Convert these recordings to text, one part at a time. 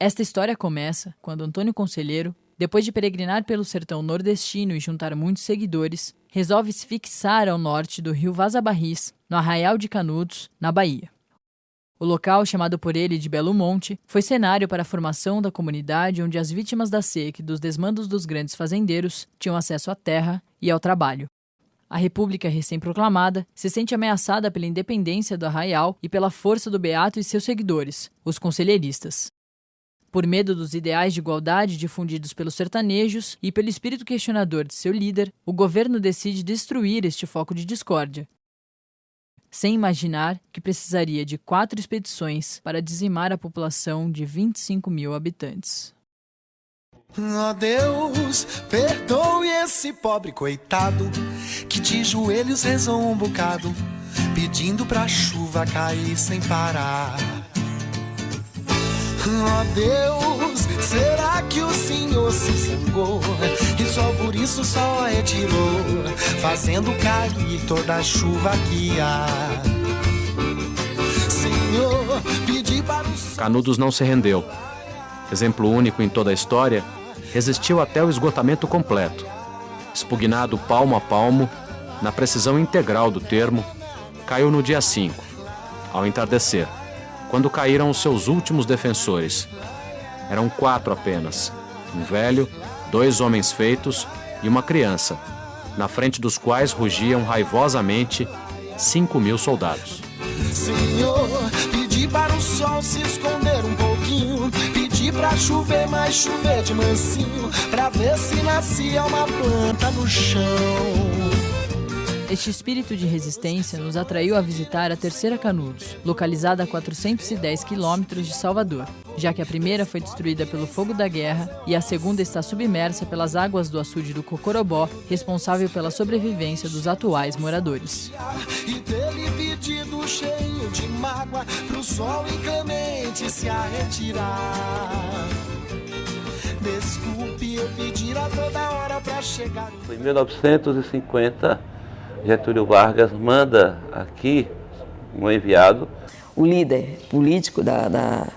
Esta história começa quando Antônio Conselheiro, depois de peregrinar pelo sertão nordestino e juntar muitos seguidores, resolve se fixar ao norte do rio Vaza Barris, no Arraial de Canudos, na Bahia. O local, chamado por ele de Belo Monte, foi cenário para a formação da comunidade onde as vítimas da seca e dos desmandos dos grandes fazendeiros tinham acesso à terra e ao trabalho. A República recém-proclamada se sente ameaçada pela independência do Arraial e pela força do Beato e seus seguidores, os conselheiristas. Por medo dos ideais de igualdade difundidos pelos sertanejos e pelo espírito questionador de seu líder, o governo decide destruir este foco de discórdia, sem imaginar que precisaria de 4 expedições para dizimar a população de 25 mil habitantes. Ó Deus, perdoe esse pobre coitado que de joelhos rezou um bocado, pedindo pra chuva cair sem parar. Ó Deus, será que o Senhor se zangou e só por isso só retirou, fazendo cair toda a chuva que há? Senhor, pedi para o... Canudos não se rendeu. Exemplo único em toda a história, resistiu até o esgotamento completo. Expugnado palmo a palmo, na precisão integral do termo, caiu no dia 5, ao entardecer, quando caíram os seus últimos defensores. Eram 4 apenas, um velho, 2 homens feitos e uma criança, na frente dos quais rugiam raivosamente 5.000 soldados. Senhor, pedi para o sol se esconder um pouquinho, pedi para chover, mas chover de mansinho, para ver se nascia uma planta no chão. Este espírito de resistência nos atraiu a visitar a Terceira Canudos, localizada a 410 quilômetros de Salvador, já que a primeira foi destruída pelo fogo da guerra e a segunda está submersa pelas águas do açude do Cocorobó, responsável pela sobrevivência dos atuais moradores. E dele pedido cheio de mágoa pro sol inclemente se retirar. Desculpe eu pedir a toda hora pra chegar. Em 1950, Getúlio Vargas manda aqui um enviado. O líder político da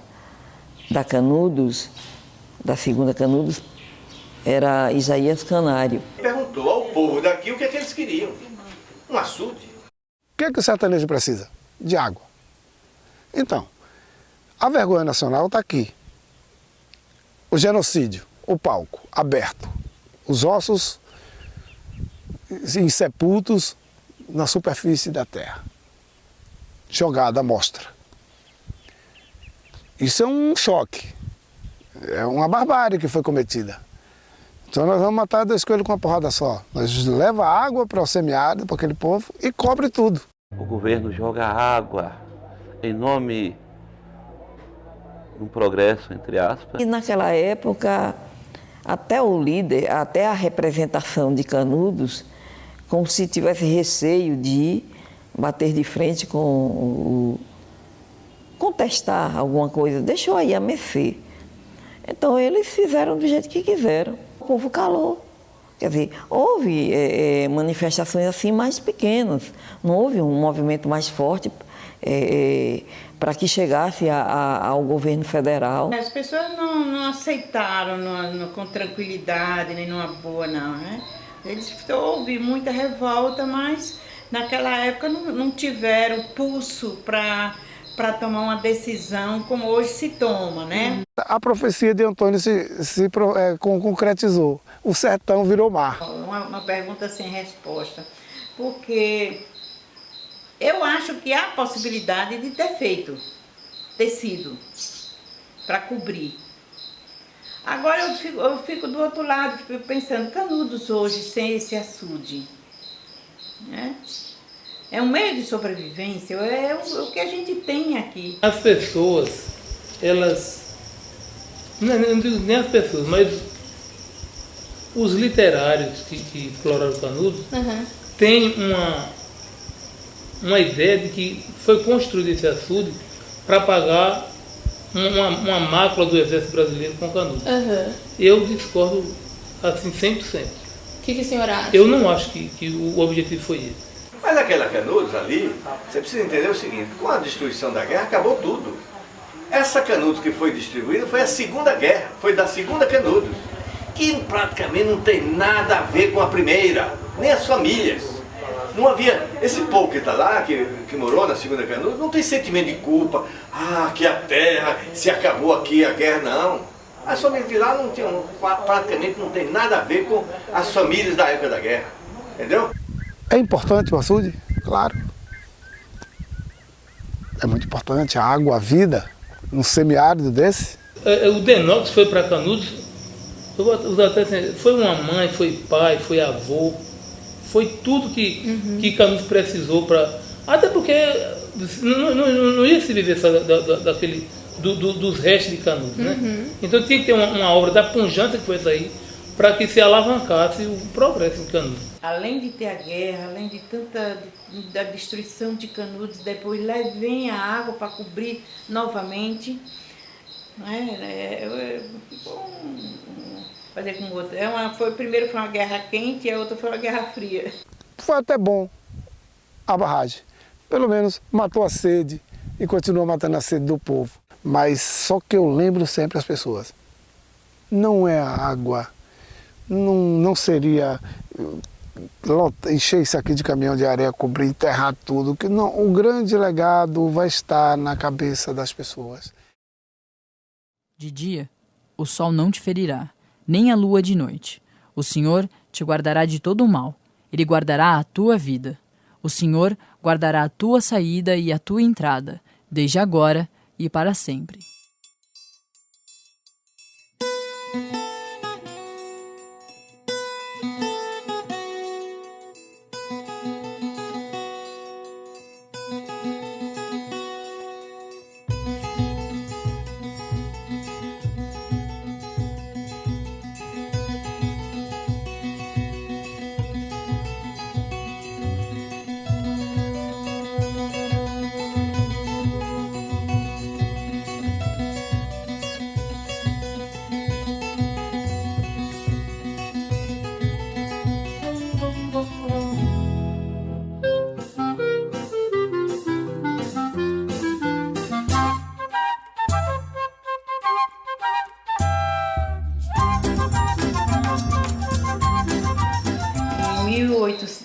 Canudos, da segunda Canudos, era Isaías Canário. Perguntou ao povo daqui o que é que eles queriam. Um açude. O que é que o sertanejo precisa? De água. Então, a vergonha nacional está aqui. O genocídio, o palco aberto, os ossos insepultos na superfície da terra, jogada à mostra. Isso é um choque, é uma barbárie que foi cometida. Então nós vamos matar 2 coelhos com uma porrada só. Nós leva água para o semiárido, para aquele povo, e cobre tudo. O governo joga água em nome de um progresso, entre aspas. E naquela época, até o líder, até a representação de Canudos, como se tivesse receio de bater de frente com contestar alguma coisa, deixou aí a mercê. Então eles fizeram do jeito que quiseram. O povo calou. Quer dizer, houve manifestações assim mais pequenas, não houve um movimento mais forte para que chegasse ao governo federal. As pessoas não aceitaram com tranquilidade, nem numa boa, não, né? Houve muita revolta, mas naquela época não tiveram pulso para tomar uma decisão como hoje se toma, né? A profecia de Antônio se concretizou. O sertão virou mar. Uma pergunta sem resposta, porque eu acho que há possibilidade de ter feito tecido para cobrir. Agora eu fico do outro lado, fico pensando, Canudos hoje sem esse açude, né? É um meio de sobrevivência, é o que a gente tem aqui. As pessoas, elas, não digo nem as pessoas, mas os literários que exploraram Canudos, têm uma ideia de que foi construído esse açude para pagar uma mácula do Exército Brasileiro com Canudos. Eu discordo assim 100%. O que o senhor acha? Eu não acho que o objetivo foi esse. Mas aquela Canudos ali, você precisa entender o seguinte, com a destruição da guerra acabou tudo. Essa Canudos que foi distribuída foi a Segunda Guerra, foi da Segunda Canudos, que praticamente não tem nada a ver com a primeira, nem as famílias. Não havia, esse povo que está lá, que morou na Segunda Canudos, não tem sentimento de culpa, que a terra, se acabou aqui a guerra, não. As famílias de lá não tinham, praticamente não tem nada a ver com as famílias da época da guerra, entendeu? É importante o açude? Claro. É muito importante a água, a vida, num semiárido desse. O Denox foi para Canudos, eu vou usar até assim, foi uma mãe, foi pai, foi avô, foi tudo que Canudos precisou para... Até porque não ia se viver só dos restos de Canudos, né? Então tinha que ter uma obra da pujança que foi essa aí, para que se alavancasse o progresso em Canudos. Além de ter a guerra, além de da destruição de Canudos, depois lá vem a água para cobrir novamente. Fazer com outra. Primeiro foi uma guerra quente e a outra foi uma guerra fria. Foi até bom a barragem. Pelo menos matou a sede e continua matando a sede do povo. Mas só que eu lembro sempre as pessoas. Não é a água, não seria encher isso aqui de caminhão de areia, cobrir, enterrar tudo. Que não, o grande legado vai estar na cabeça das pessoas. De dia, o sol não te ferirá, nem a lua de noite. O Senhor te guardará de todo o mal. Ele guardará a tua vida. O Senhor guardará a tua saída e a tua entrada, desde agora e para sempre.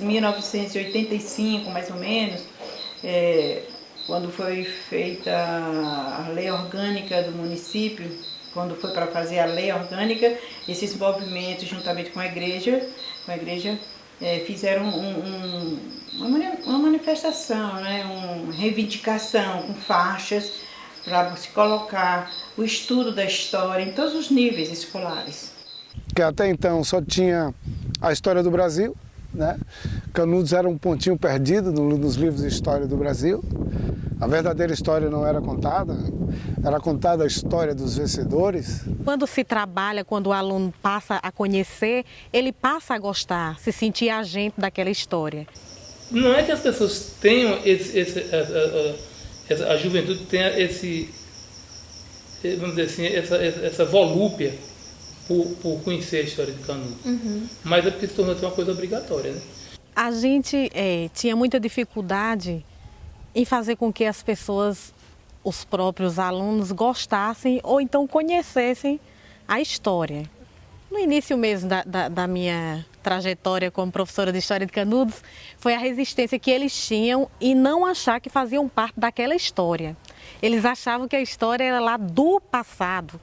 Em 1985, mais ou menos, quando foi feita a lei orgânica do município, quando foi para fazer a lei orgânica, esses movimentos, juntamente com a igreja fizeram uma manifestação, né, uma reivindicação com faixas para se colocar o estudo da história em todos os níveis escolares. Que até então só tinha a história do Brasil, né? Canudos era um pontinho perdido nos livros de história do Brasil. A verdadeira história não era contada a história dos vencedores. Quando se trabalha, quando o aluno passa a conhecer, ele passa a gostar, se sentir agente daquela história. Não é que as pessoas tenham a juventude tenha vamos dizer assim, essa volúpia por conhecer a história de Canudos. Mas é porque se tornou uma coisa obrigatória, né? A gente tinha muita dificuldade em fazer com que as pessoas, os próprios alunos, gostassem ou então conhecessem a história. No início mesmo da minha trajetória como professora de História de Canudos, foi a resistência que eles tinham em não achar que faziam parte daquela história. Eles achavam que a história era lá do passado.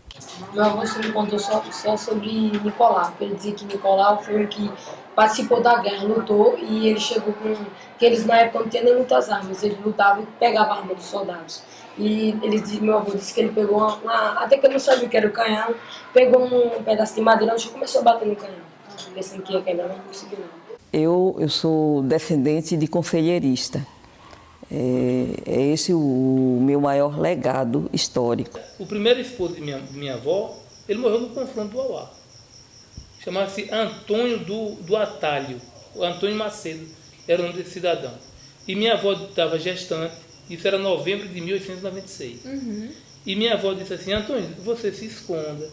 Meu avô me contou só sobre Nicolau. Ele dizia que Nicolau foi o que participou da guerra, lutou, e ele chegou com... que eles na época não tinham nem muitas armas, eles lutavam e pegavam a arma dos soldados. E meu avô disse que ele pegou até que eu não sabia o que era o canhão, pegou um pedaço de madeira e começou a bater no canhão. Pensando que ia quebrar, mas não conseguiu não. Eu sou descendente de conselheirista. É esse o meu maior legado histórico. O primeiro esposo de minha avó, ele morreu no confronto do Auá. Chamava-se Antônio do Atalho, o Antônio Macedo, era o nome desse cidadão. E minha avó estava gestante, isso era novembro de 1896. E minha avó disse assim: Antônio, você se esconda,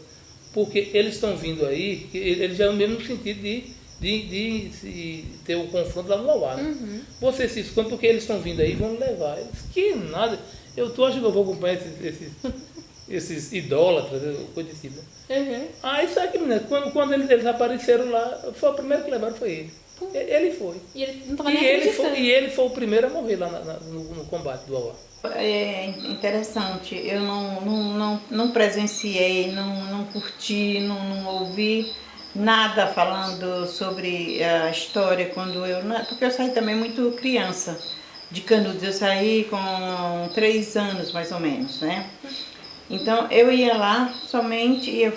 porque eles estão vindo aí, eles já no mesmo sentido de ter o confronto lá no Auá. Você se esconde porque eles estão vindo aí e vão levar. Eu disse, que nada, eu tô achando que eu vou acompanhar esses idólatras, coisa assim. Aí sabe que, menina, quando eles apareceram lá, foi o primeiro que levaram, foi ele. Ele foi. E ele não estava nem acreditando. Ele foi o primeiro a morrer lá no combate do Auá. É interessante, eu não presenciei, não curti, não ouvi nada falando sobre a história porque eu saí também muito criança de Canudos, eu saí com 3 anos mais ou menos, né? Então eu ia lá somente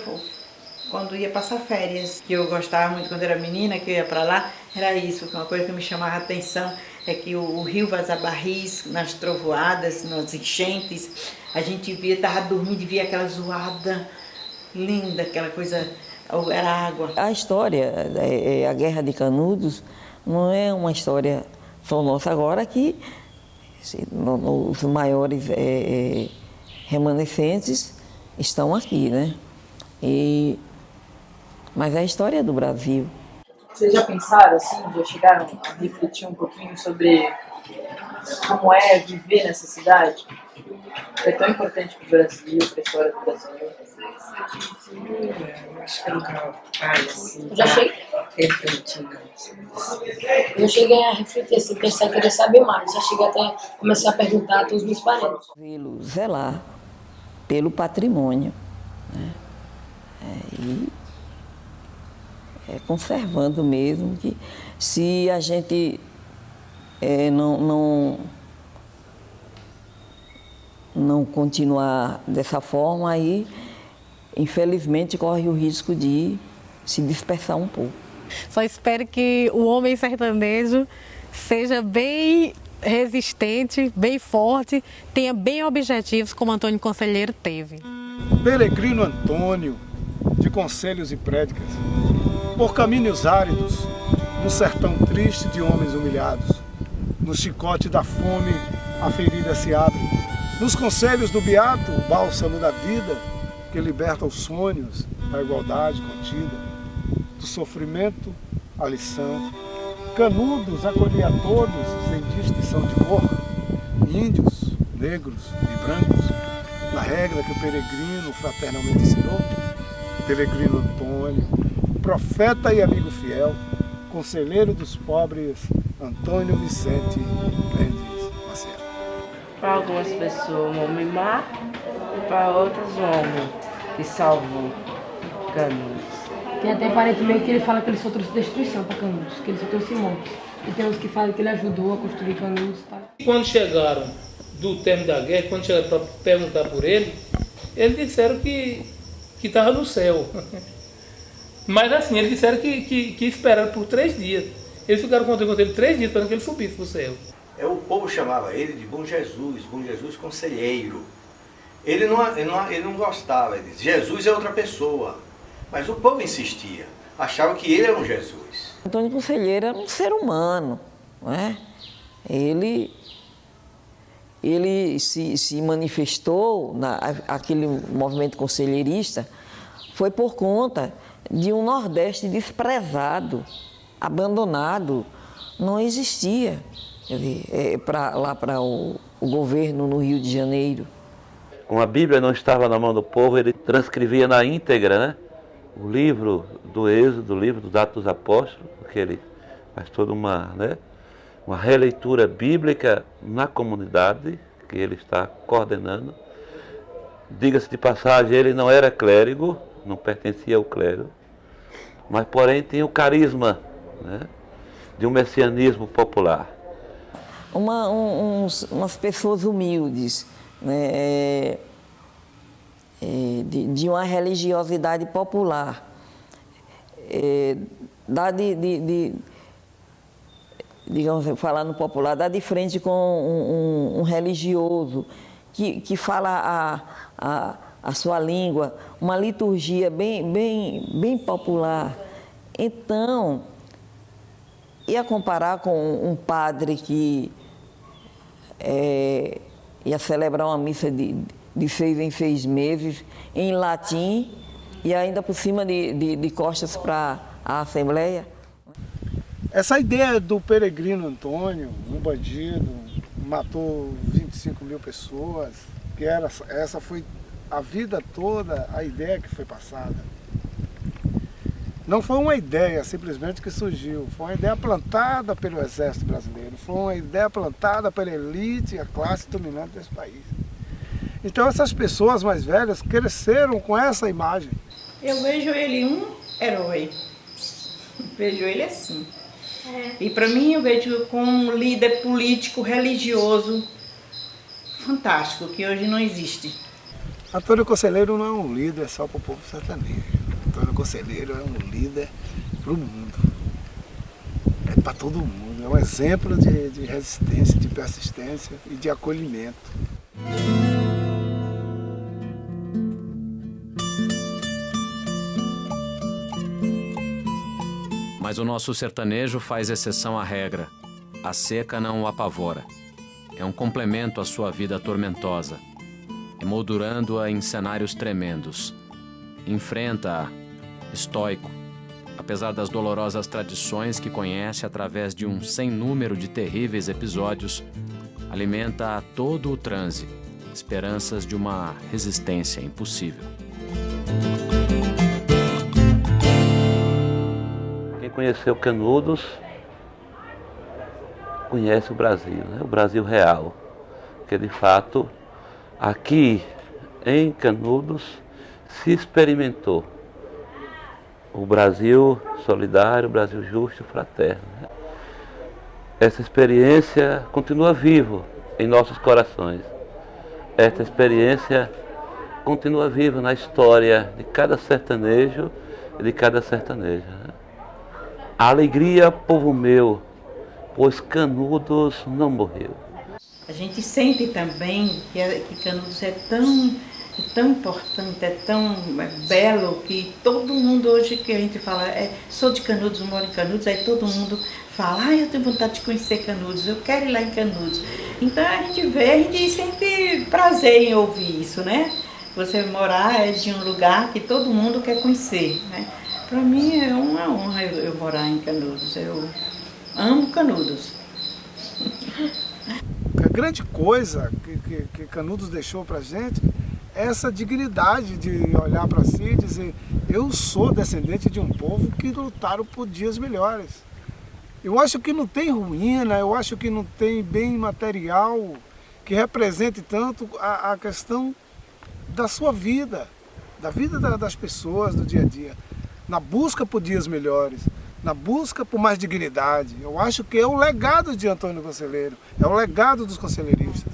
quando ia passar férias, que eu gostava muito quando era menina, que eu ia para lá, era isso, uma coisa que me chamava a atenção, é que o rio Vaza Barris, nas trovoadas, nas enchentes, a gente via, estava dormindo e via aquela zoada linda, aquela coisa, era água. A história, a Guerra de Canudos, não é uma história só nossa agora, que os maiores remanescentes estão aqui, né? Mas é a história do Brasil. Vocês já pensaram, assim, já chegaram a refletir um pouquinho sobre como é viver nessa cidade? É tão importante para o Brasil, para a história do Brasil. Acho que nunca parei assim, refletindo. Eu cheguei a refletir, assim, pensar que queria saber mais. Já cheguei até a começar a perguntar a todos os meus parentes. Zelar pelo patrimônio, né? Conservando mesmo, que se a gente não continuar dessa forma, aí infelizmente corre o risco de se dispersar um pouco. Só espero que o homem sertanejo seja bem resistente, bem forte, tenha bem objetivos como Antônio Conselheiro teve. Peregrino Antônio, de conselhos e prédicas, por caminhos áridos, no sertão triste de homens humilhados, no chicote da fome a ferida se abre, nos conselhos do beato, o bálsamo da vida, que liberta os sonhos da igualdade contida, do sofrimento a lição. Canudos acolhia a todos sem distinção de cor, índios, negros e brancos, na regra que o peregrino fraternalmente ensinou. Peregrino Antônio, profeta e amigo fiel, conselheiro dos pobres, Antônio Vicente Mendes Maciel. Para algumas pessoas, um homem má, e para outras, um homem que salvou Canudos. Tem até parente meu que ele fala que ele só trouxe destruição para Canudos, que ele só trouxe morte. E tem uns que falam que ele ajudou a construir Canudos. Tá? Quando chegaram do término da guerra, quando chegaram para perguntar por ele, eles disseram que estava no céu. Mas assim, eles disseram que esperaram por 3 dias. Eles ficaram contando com ele 3 dias esperando que ele subisse para o céu. O povo chamava ele de Bom Jesus Conselheiro. Ele não gostava, ele disse, Jesus é outra pessoa. Mas o povo insistia, achava que ele era um Jesus. Antônio Conselheiro era um ser humano, não é? Ele se manifestou aquele movimento conselheirista, foi por conta de um Nordeste desprezado, abandonado, não existia. Quer dizer, lá para o governo no Rio de Janeiro. Como a Bíblia não estava na mão do povo, ele transcrevia na íntegra, né? O livro do Êxodo, o livro dos Atos dos Apóstolos, porque ele faz toda uma releitura bíblica na comunidade que ele está coordenando. Diga-se de passagem, ele não era clérigo, não pertencia ao clero, mas porém tinha o carisma, né, de um messianismo popular. Umas pessoas humildes, né, de uma religiosidade popular, digamos, falar no popular, dá de frente com um religioso que fala a sua língua, uma liturgia bem popular. Então, ia comparar com um padre que ia celebrar uma missa de 6 em 6 meses, em latim, e ainda por cima de costas para a Assembleia. Essa ideia do peregrino Antônio, um bandido, matou 25 mil pessoas, essa foi a vida toda, a ideia que foi passada, não foi uma ideia simplesmente que surgiu, foi uma ideia plantada pelo Exército Brasileiro, foi uma ideia plantada pela elite e a classe dominante desse país. Então essas pessoas mais velhas cresceram com essa imagem. Eu vejo ele um herói, vejo ele assim. E para mim eu vejo como um líder político, religioso, fantástico, que hoje não existe. Antônio Conselheiro não é um líder só para o povo sertanejo. Antônio Conselheiro é um líder para o mundo. É para todo mundo. É um exemplo de resistência, de persistência e de acolhimento. Mas o nosso sertanejo faz exceção à regra. A seca não o apavora. É um complemento à sua vida tormentosa, emoldurando-a em cenários tremendos. Enfrenta-a, estoico, apesar das dolorosas tradições que conhece através de um sem número de terríveis episódios, alimenta a todo o transe, esperanças de uma resistência impossível. Quem conheceu Canudos conhece o Brasil, né? O Brasil real, porque de fato aqui em Canudos se experimentou o Brasil solidário, o Brasil justo e fraterno. Né? Essa experiência continua viva em nossos corações. Essa experiência continua viva na história de cada sertanejo e de cada sertaneja. Né? A alegria, povo meu, pois Canudos não morreu. A gente sente também que Canudos é tão importante, é tão belo, que todo mundo hoje que a gente fala, sou de Canudos, moro em Canudos, aí todo mundo fala, eu tenho vontade de conhecer Canudos, eu quero ir lá em Canudos. Então a gente vê, a gente sente prazer em ouvir isso, né? Você morar de um lugar que todo mundo quer conhecer, né? Para mim é uma honra eu morar em Canudos, eu amo Canudos. A grande coisa que Canudos deixou para a gente é essa dignidade de olhar para si e dizer, eu sou descendente de um povo que lutaram por dias melhores. Eu acho que não tem ruína, eu acho que não tem bem material que represente tanto a questão da sua vida, da vida das pessoas, do dia a dia, na busca por dias melhores, na busca por mais dignidade. Eu acho que é o legado de Antônio Conselheiro, é o legado dos conselheiristas.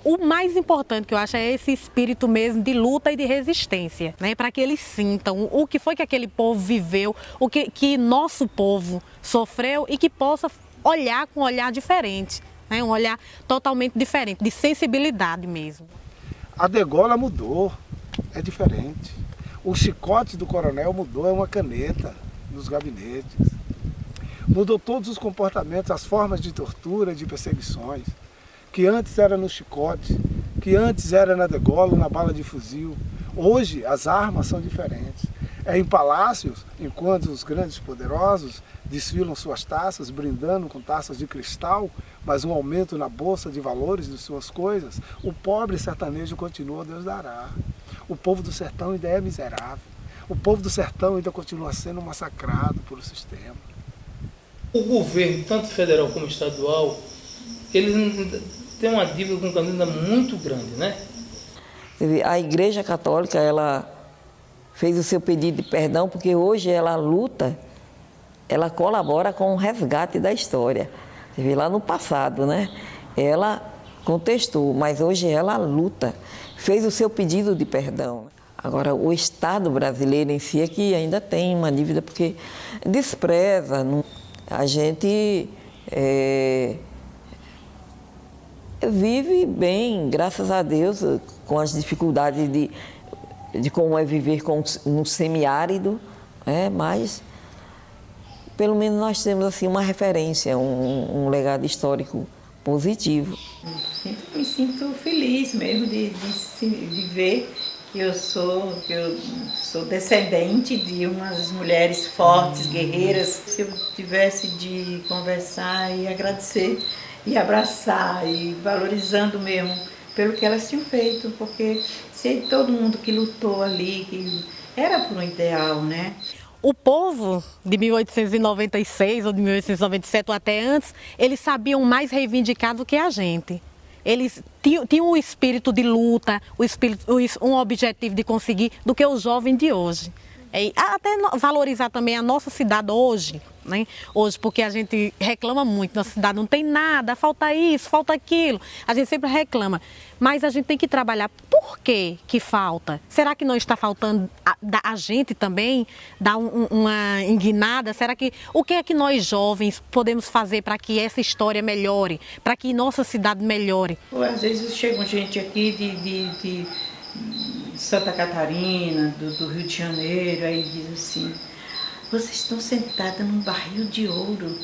O mais importante que eu acho é esse espírito mesmo de luta e de resistência, né? Para que eles sintam o que foi que aquele povo viveu, o que nosso povo sofreu e que possa olhar com um olhar diferente, né? Um olhar totalmente diferente, de sensibilidade mesmo. A degola mudou, é diferente. O chicote do coronel mudou, é uma caneta nos gabinetes. Mudou todos os comportamentos, as formas de tortura, de perseguições, que antes era no chicote, que antes era na degola, na bala de fuzil. Hoje as armas são diferentes. É em palácios, enquanto os grandes poderosos desfilam suas taças, brindando com taças de cristal, mas um aumento na bolsa de valores de suas coisas, o pobre sertanejo continua, Deus dará. O povo do sertão ainda é miserável. O povo do sertão ainda continua sendo massacrado pelo sistema. O governo, tanto federal como estadual, eles têm uma dívida com Canudos muito grande, né? A Igreja Católica, ela fez o seu pedido de perdão, porque hoje ela luta, ela colabora com o resgate da história. Você vê lá no passado, né? Ela contestou, mas hoje ela luta, fez o seu pedido de perdão. Agora, o Estado brasileiro em si é que ainda tem uma dívida, porque despreza. A gente vive bem, graças a Deus, com as dificuldades de como é viver no semiárido, mas pelo menos nós temos assim, uma referência, um legado histórico positivo. Me sinto feliz mesmo de ver que eu sou descendente de umas mulheres fortes, guerreiras. Se eu tivesse de conversar e agradecer e abraçar e valorizando mesmo pelo que elas tinham feito, porque se todo mundo que lutou ali, que era por um ideal, né? O povo de 1896 ou de 1897 ou até antes, eles sabiam mais reivindicar do que a gente. Eles tinham um espírito de luta, um objetivo de conseguir do que o jovem de hoje. Até valorizar também a nossa cidade hoje, né? Hoje, porque a gente reclama muito, nossa cidade não tem nada, falta isso, falta aquilo, a gente sempre reclama, mas a gente tem que trabalhar. Por que falta? Será que não está faltando a gente também dar uma enguinada? Será que o que é que nós jovens podemos fazer para que essa história melhore, para que nossa cidade melhore? Às vezes chega gente aqui de Santa Catarina, do Rio de Janeiro, aí diz assim: vocês estão sentadas num barril de ouro,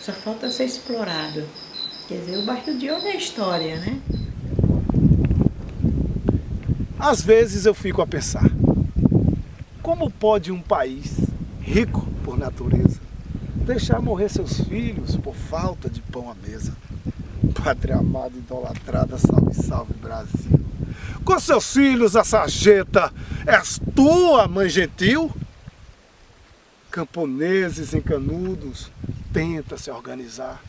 só falta ser explorado. Quer dizer, o barril de ouro é a história, né? Às vezes eu fico a pensar, como pode um país rico por natureza deixar morrer seus filhos por falta de pão à mesa? Pátria amada, idolatrada, salve, salve Brasil. Com seus filhos a sarjeta, és tua, mãe gentil? Camponeses em Canudos tenta se organizar,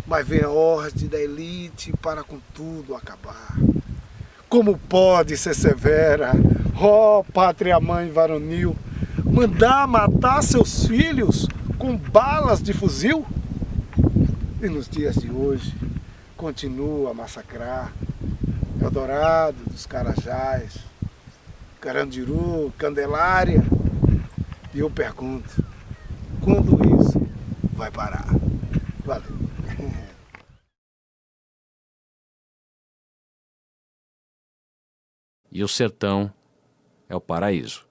mas vem a ordem da elite para com tudo acabar. Como pode ser severa, ó pátria mãe varonil, mandar matar seus filhos com balas de fuzil? E nos dias de hoje continua a massacrar Eldorado dos Carajás, Carandiru, Candelária. E eu pergunto, quando isso vai parar? Valeu. E o sertão é o paraíso.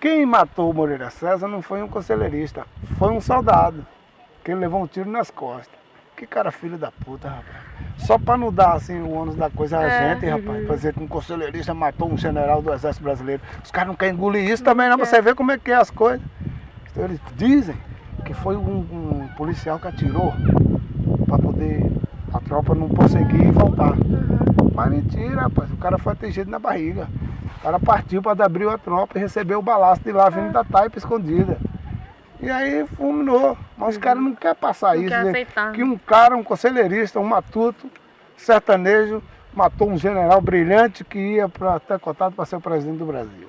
Quem matou o Moreira César não foi um conselheirista, foi um soldado, que ele levou um tiro nas costas. Que cara filho da puta, rapaz. Só pra não dar assim o ônus da coisa a gente, rapaz. Pra dizer que um conselheirista matou um general do Exército Brasileiro. Os caras não querem engolir isso também, não, pra você ver como é que é as coisas. Então, eles dizem que foi um policial que atirou pra poder a tropa não prosseguir e voltar. Mas mentira, rapaz, o cara foi atingido na barriga. O cara partiu para abrir a tropa e recebeu o balaço de lá vindo da taipa escondida. E aí fulminou. Mas os caras não querem passar isso. Quer aceitar. Que um cara, um conselheirista, um matuto, sertanejo, matou um general brilhante que ia até cotado para ser o presidente do Brasil.